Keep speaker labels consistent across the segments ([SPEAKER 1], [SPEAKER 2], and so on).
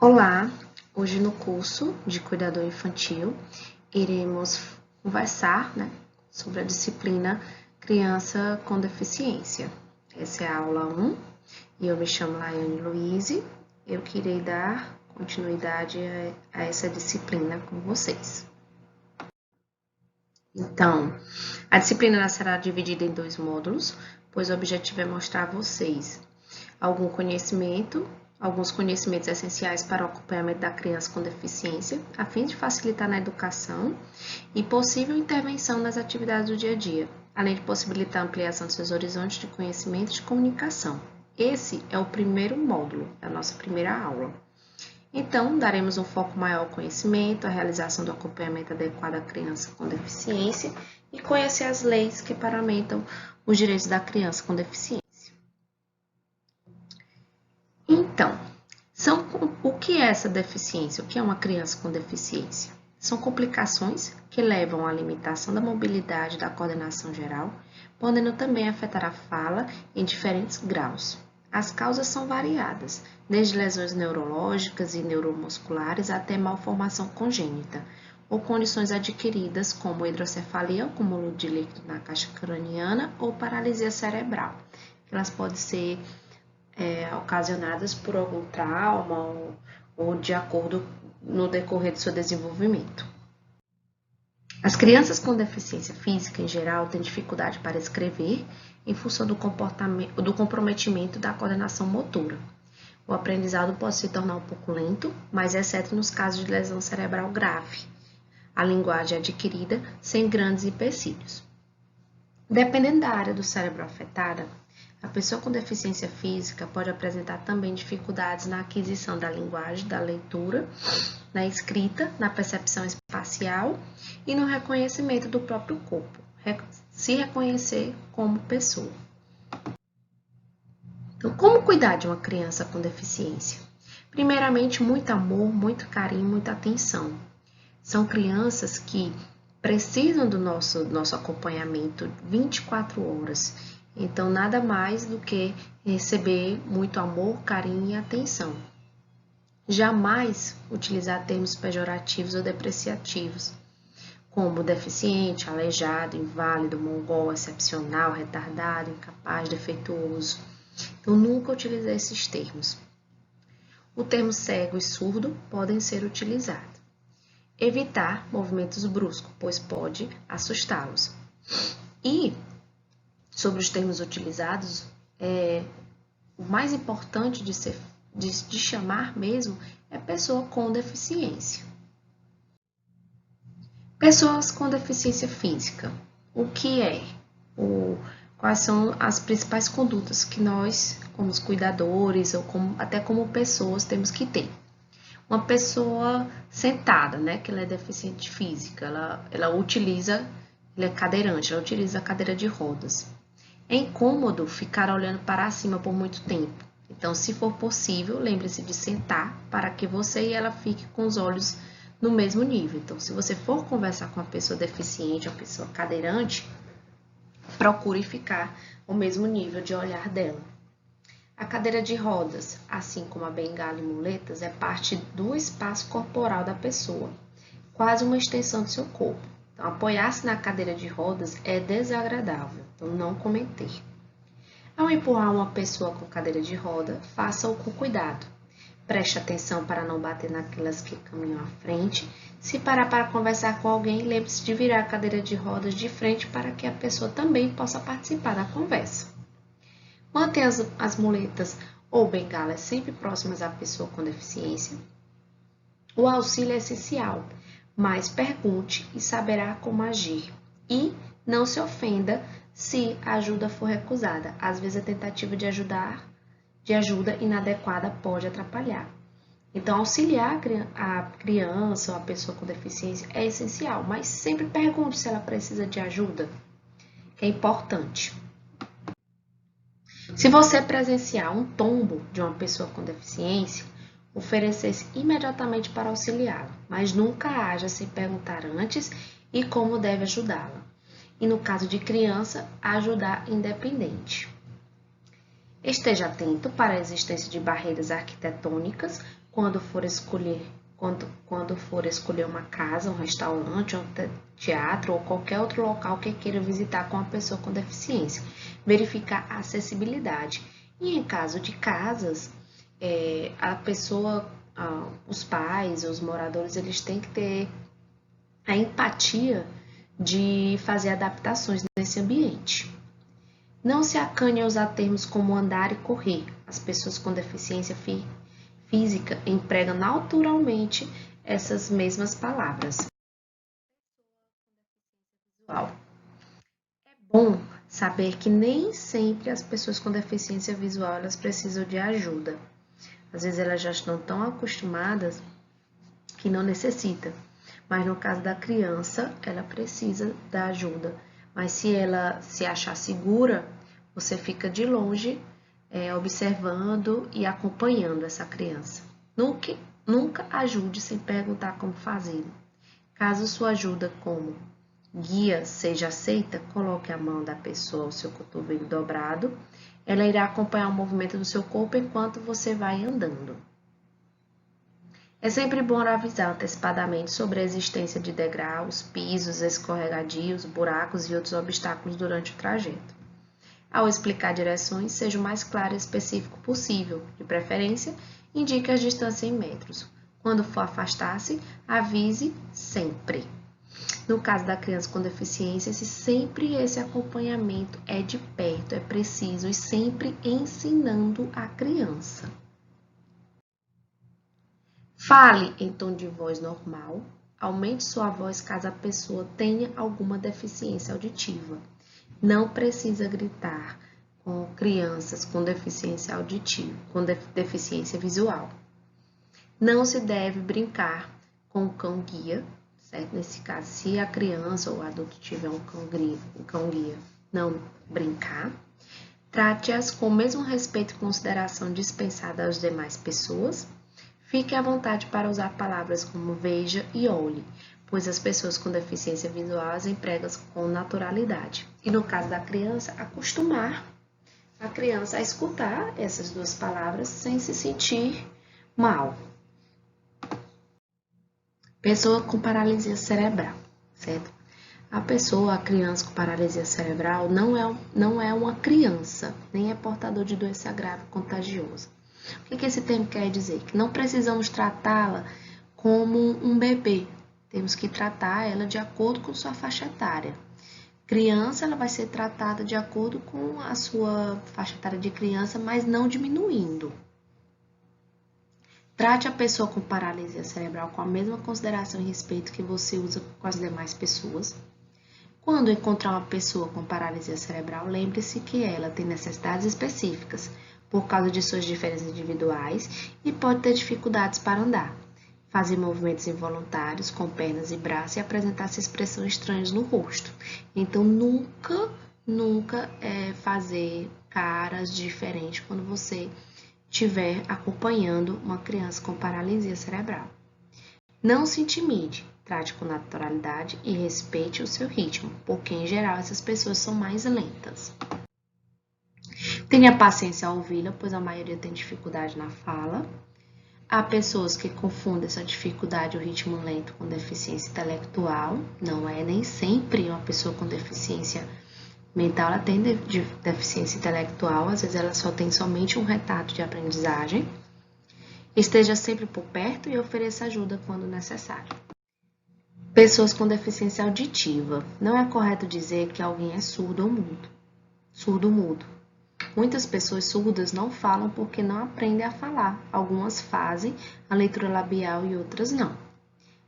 [SPEAKER 1] Olá, hoje no curso de Cuidador Infantil iremos conversar, sobre a disciplina Criança com Deficiência. Essa é a aula 1 e eu me chamo Laiane Luize. Eu que irei dar continuidade a essa disciplina com vocês. Então, a disciplina será dividida em 2 módulos, pois o objetivo é mostrar a vocês alguns conhecimentos essenciais para o acompanhamento da criança com deficiência, a fim de facilitar na educação e possível intervenção nas atividades do dia a dia, além de possibilitar a ampliação de seus horizontes de conhecimento e de comunicação. Esse é o primeiro módulo, a nossa primeira aula. Então, daremos um foco maior ao conhecimento, à realização do acompanhamento adequado à criança com deficiência e conhecer as leis que paramentam os direitos da criança com deficiência. Então, o que é essa deficiência? O que é uma criança com deficiência? São complicações que levam à limitação da mobilidade e da coordenação geral, podendo também afetar a fala em diferentes graus. As causas são variadas, desde lesões neurológicas e neuromusculares até malformação congênita, ou condições adquiridas como hidrocefalia, acúmulo de líquido na caixa craniana ou paralisia cerebral. Elas podem ser ocasionadas por algum trauma ou de acordo no decorrer do seu desenvolvimento. As crianças com deficiência física, em geral, têm dificuldade para escrever em função do comprometimento da coordenação motora. O aprendizado pode se tornar um pouco lento, mas exceto nos casos de lesão cerebral grave. A linguagem é adquirida sem grandes empecilhos. Dependendo da área do cérebro afetada, a pessoa com deficiência física pode apresentar também dificuldades na aquisição da linguagem, da leitura, na escrita, na percepção espacial e no reconhecimento do próprio corpo, se reconhecer como pessoa. Então, como cuidar de uma criança com deficiência? Primeiramente, muito amor, muito carinho, muita atenção. São crianças que precisam do nosso acompanhamento 24 horas. Então, nada mais do que receber muito amor, carinho e atenção. Jamais utilizar termos pejorativos ou depreciativos, como deficiente, aleijado, inválido, mongol, excepcional, retardado, incapaz, defeituoso. Então, nunca utilizar esses termos. O termo cego e surdo podem ser utilizados. Evitar movimentos bruscos, pois pode assustá-los. E sobre os termos utilizados, o mais importante de chamar mesmo é pessoa com deficiência. Pessoas com deficiência física. O que é? Quais são as principais condutas que nós, como os cuidadores ou até como pessoas, temos que ter? Uma pessoa sentada, que ela é deficiente física, ela é cadeirante, ela utiliza a cadeira de rodas. É incômodo ficar olhando para cima por muito tempo. Então, se for possível, lembre-se de sentar para que você e ela fiquem com os olhos no mesmo nível. Então, se você for conversar com uma pessoa deficiente, uma pessoa cadeirante, procure ficar ao mesmo nível de olhar dela. A cadeira de rodas, assim como a bengala e muletas, é parte do espaço corporal da pessoa, quase uma extensão do seu corpo. Então, apoiar-se na cadeira de rodas é desagradável, então não cometer. Ao empurrar uma pessoa com cadeira de roda, faça-o com cuidado. Preste atenção para não bater naquelas que caminham à frente. Se parar para conversar com alguém, lembre-se de virar a cadeira de rodas de frente para que a pessoa também possa participar da conversa. Mantenha as muletas ou bengalas sempre próximas à pessoa com deficiência. O auxílio é essencial, mas pergunte e saberá como agir. E não se ofenda se a ajuda for recusada. Às vezes a tentativa de ajuda inadequada pode atrapalhar. Então, auxiliar a criança ou a pessoa com deficiência é essencial, mas sempre pergunte se ela precisa de ajuda, que é importante. Se você presenciar um tombo de uma pessoa com deficiência, oferecer-se imediatamente para auxiliá-la, mas nunca haja sem perguntar antes e como deve ajudá-la. E no caso de criança, ajudar independente. Esteja atento para a existência de barreiras arquitetônicas, quando for escolher uma casa, um restaurante, um teatro ou qualquer outro local que queira visitar com a pessoa com deficiência. Verificar a acessibilidade. E em caso de casas, a pessoa, os pais, os moradores, eles têm que ter a empatia de fazer adaptações nesse ambiente. Não se acanhe a usar termos como andar e correr. As pessoas com deficiência física empregam naturalmente essas mesmas palavras. É bom saber que nem sempre as pessoas com deficiência visual elas precisam de ajuda. Às vezes elas já estão tão acostumadas que não necessita. Mas no caso da criança, ela precisa da ajuda. Mas se ela se achar segura, você fica de longe observando e acompanhando essa criança. Nunca ajude sem perguntar como fazer. Caso sua ajuda como guia seja aceita, coloque a mão da pessoa ao seu cotovelo dobrado. Ela irá acompanhar o movimento do seu corpo enquanto você vai andando. É sempre bom avisar antecipadamente sobre a existência de degraus, pisos, escorregadios, buracos e outros obstáculos durante o trajeto. Ao explicar direções, seja o mais claro e específico possível. De preferência, indique as distâncias em metros. Quando for afastar-se, avise sempre. No caso da criança com deficiência, sempre esse acompanhamento é de perto, é preciso e sempre ensinando a criança. Fale em tom de voz normal. Aumente sua voz caso a pessoa tenha alguma deficiência auditiva. Não precisa gritar com crianças com deficiência auditiva, com deficiência visual. Não se deve brincar com o cão-guia, certo? Nesse caso, se a criança ou o adulto tiver um cão-guia, não brincar. Trate-as com o mesmo respeito e consideração dispensada às demais pessoas. Fique à vontade para usar palavras como veja e olhe, pois as pessoas com deficiência visual as empregam com naturalidade. E no caso da criança, acostumar a criança a escutar essas duas palavras sem se sentir mal. Pessoa com paralisia cerebral, certo? A criança com paralisia cerebral não é uma criança, nem é portador de doença grave contagiosa. O que esse termo quer dizer? Que não precisamos tratá-la como um bebê. Temos que tratar ela de acordo com sua faixa etária. Criança, ela vai ser tratada de acordo com a sua faixa etária de criança, mas não diminuindo. Trate a pessoa com paralisia cerebral com a mesma consideração e respeito que você usa com as demais pessoas. Quando encontrar uma pessoa com paralisia cerebral, lembre-se que ela tem necessidades específicas, por causa de suas diferenças individuais e pode ter dificuldades para andar, fazer movimentos involuntários com pernas e braços e apresentar-se expressões estranhas no rosto. Então, nunca fazer caras diferentes quando você estiver acompanhando uma criança com paralisia cerebral. Não se intimide, trate com naturalidade e respeite o seu ritmo, porque em geral essas pessoas são mais lentas. Tenha paciência ao ouvi-la, pois a maioria tem dificuldade na fala. Há pessoas que confundem essa dificuldade, o ritmo lento, com deficiência intelectual. Não é nem sempre uma pessoa com deficiência mental, ela tem deficiência intelectual. Às vezes ela só tem somente um retardo de aprendizagem. Esteja sempre por perto e ofereça ajuda quando necessário. Pessoas com deficiência auditiva. Não é correto dizer que alguém é surdo ou mudo. Surdo-mudo. Muitas pessoas surdas não falam porque não aprendem a falar. Algumas fazem a leitura labial e outras não.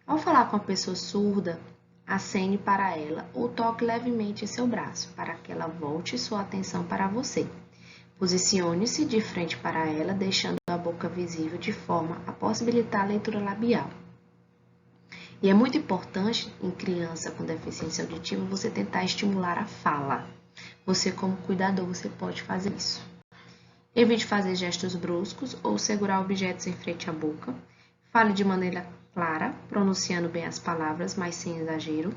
[SPEAKER 1] Ao falar com a pessoa surda, acene para ela ou toque levemente em seu braço, para que ela volte sua atenção para você. Posicione-se de frente para ela, deixando a boca visível de forma a possibilitar a leitura labial. E é muito importante, em criança com deficiência auditiva, você tentar estimular a fala. Você, como cuidador, você pode fazer isso. Evite fazer gestos bruscos ou segurar objetos em frente à boca. Fale de maneira clara, pronunciando bem as palavras, mas sem exagero.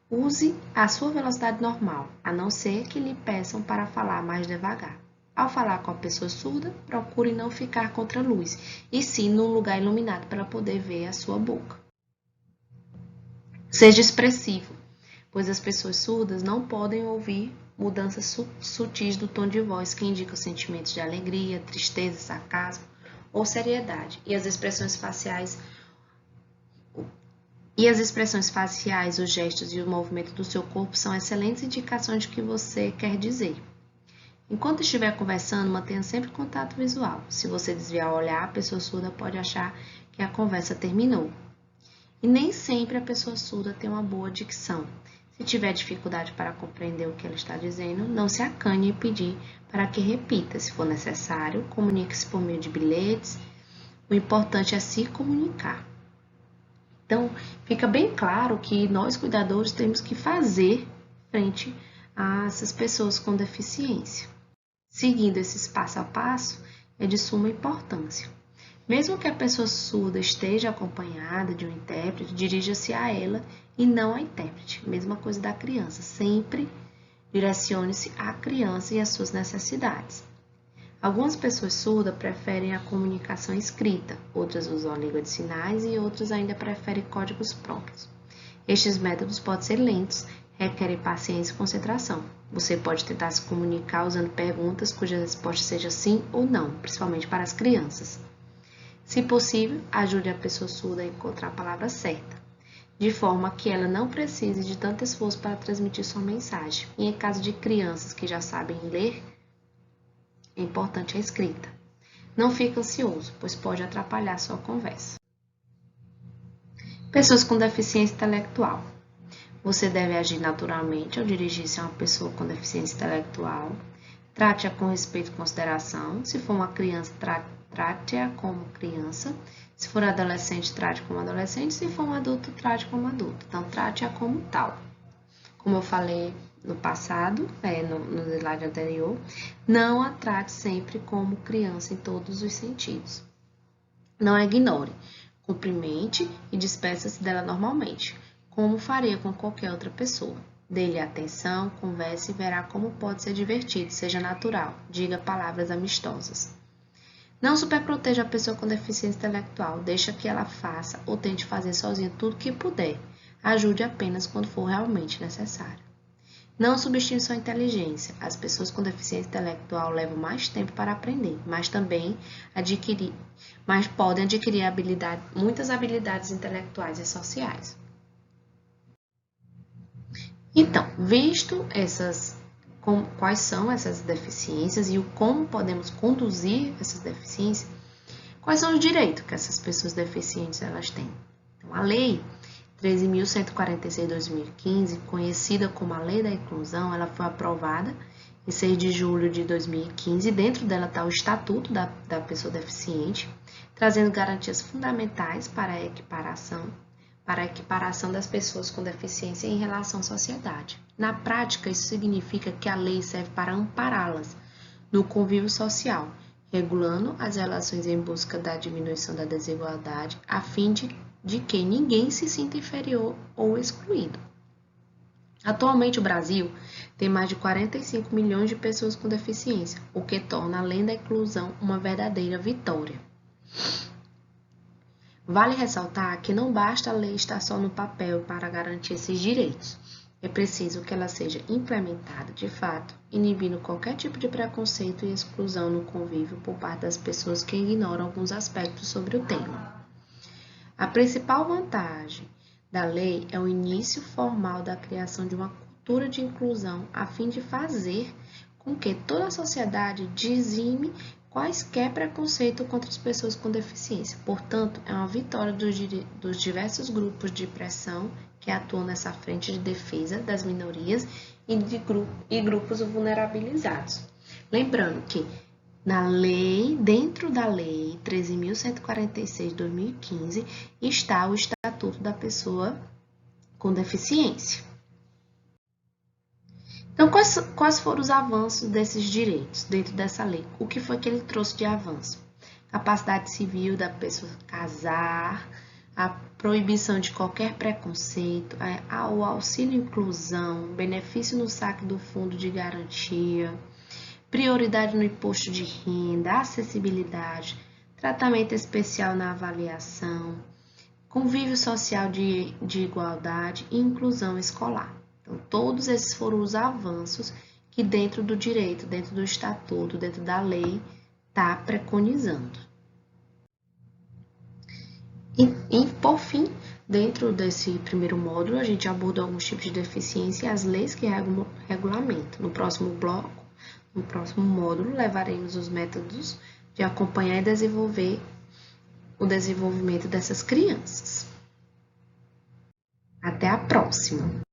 [SPEAKER 1] Use a sua velocidade normal, a não ser que lhe peçam para falar mais devagar. Ao falar com a pessoa surda, procure não ficar contra a luz, e sim num lugar iluminado para poder ver a sua boca. Seja expressivo, pois as pessoas surdas não podem ouvir mudanças sutis do tom de voz que indicam sentimentos de alegria, tristeza, sarcasmo ou seriedade, e as expressões faciais, os gestos e o movimento do seu corpo são excelentes indicações de que você quer dizer. Enquanto estiver conversando, mantenha sempre contato visual. Se você desviar o olhar, a pessoa surda pode achar que a conversa terminou. E nem sempre a pessoa surda tem uma boa dicção. Se tiver dificuldade para compreender o que ela está dizendo, não se acanhe em pedir para que repita. Se for necessário, comunique-se por meio de bilhetes. O importante é se comunicar. Então, fica bem claro que nós, cuidadores, temos que fazer frente a essas pessoas com deficiência. Seguindo esse passo a passo é de suma importância. Mesmo que a pessoa surda esteja acompanhada de um intérprete, dirija-se a ela e não ao intérprete. Mesma coisa da criança, sempre direcione-se à criança e às suas necessidades. Algumas pessoas surdas preferem a comunicação escrita, outras usam a língua de sinais e outras ainda preferem códigos prontos. Estes métodos podem ser lentos, requerem paciência e concentração. Você pode tentar se comunicar usando perguntas cuja resposta seja sim ou não, principalmente para as crianças. Se possível, ajude a pessoa surda a encontrar a palavra certa, de forma que ela não precise de tanto esforço para transmitir sua mensagem. E em caso de crianças que já sabem ler, é importante a escrita. Não fique ansioso, pois pode atrapalhar sua conversa. Pessoas com deficiência intelectual. Você deve agir naturalmente ao dirigir-se a uma pessoa com deficiência intelectual. Trate-a com respeito e consideração. Se for uma criança, trate-a como criança. Se for adolescente, trate como adolescente. Se for um adulto, trate como adulto. Então, trate-a como tal. Como eu falei no passado, no slide anterior, não a trate sempre como criança em todos os sentidos. Não a ignore. Cumprimente e despeça-se dela normalmente, como faria com qualquer outra pessoa. Dê-lhe atenção, converse e verá como pode ser divertido, seja natural. Diga palavras amistosas. Não superproteja a pessoa com deficiência intelectual. Deixa que ela faça ou tente fazer sozinha tudo que puder. Ajude apenas quando for realmente necessário. Não subestime sua inteligência. As pessoas com deficiência intelectual levam mais tempo para aprender, mas podem adquirir muitas habilidades intelectuais e sociais. Então, visto quais são essas deficiências e como podemos conduzir essas deficiências, quais são os direitos que essas pessoas deficientes elas têm? Então, a lei 13.146/2015, conhecida como a Lei da Inclusão, ela foi aprovada em 6 de julho de 2015. Dentro dela está o Estatuto da Pessoa Deficiente, trazendo garantias fundamentais para a equiparação das pessoas com deficiência em relação à sociedade. Na prática, isso significa que a lei serve para ampará-las no convívio social, regulando as relações em busca da diminuição da desigualdade, a fim de que ninguém se sinta inferior ou excluído. Atualmente, o Brasil tem mais de 45 milhões de pessoas com deficiência, o que torna a lei da inclusão uma verdadeira vitória. Vale ressaltar que não basta a lei estar só no papel para garantir esses direitos. É preciso que ela seja implementada de fato, inibindo qualquer tipo de preconceito e exclusão no convívio por parte das pessoas que ignoram alguns aspectos sobre o tema. A principal vantagem da lei é o início formal da criação de uma cultura de inclusão a fim de fazer com que toda a sociedade dizime quaisquer preconceitos contra as pessoas com deficiência. Portanto, é uma vitória dos diversos grupos de pressão que atuam nessa frente de defesa das minorias e grupos vulnerabilizados. Lembrando que dentro da Lei 13.146/2015, está o Estatuto da Pessoa com Deficiência. Então, quais foram os avanços desses direitos dentro dessa lei? O que foi que ele trouxe de avanço? Capacidade civil da pessoa casar, a proibição de qualquer preconceito, o auxílio inclusão, benefício no saque do fundo de garantia, prioridade no imposto de renda, acessibilidade, tratamento especial na avaliação, convívio social de igualdade e inclusão escolar. Então, todos esses foram os avanços que dentro do direito, dentro do estatuto, dentro da lei, está preconizando. E, por fim, dentro desse primeiro módulo, a gente abordou alguns tipos de deficiência e as leis que regulamentam. No próximo bloco, no próximo módulo, levaremos os métodos de acompanhar e desenvolver o desenvolvimento dessas crianças. Até a próxima!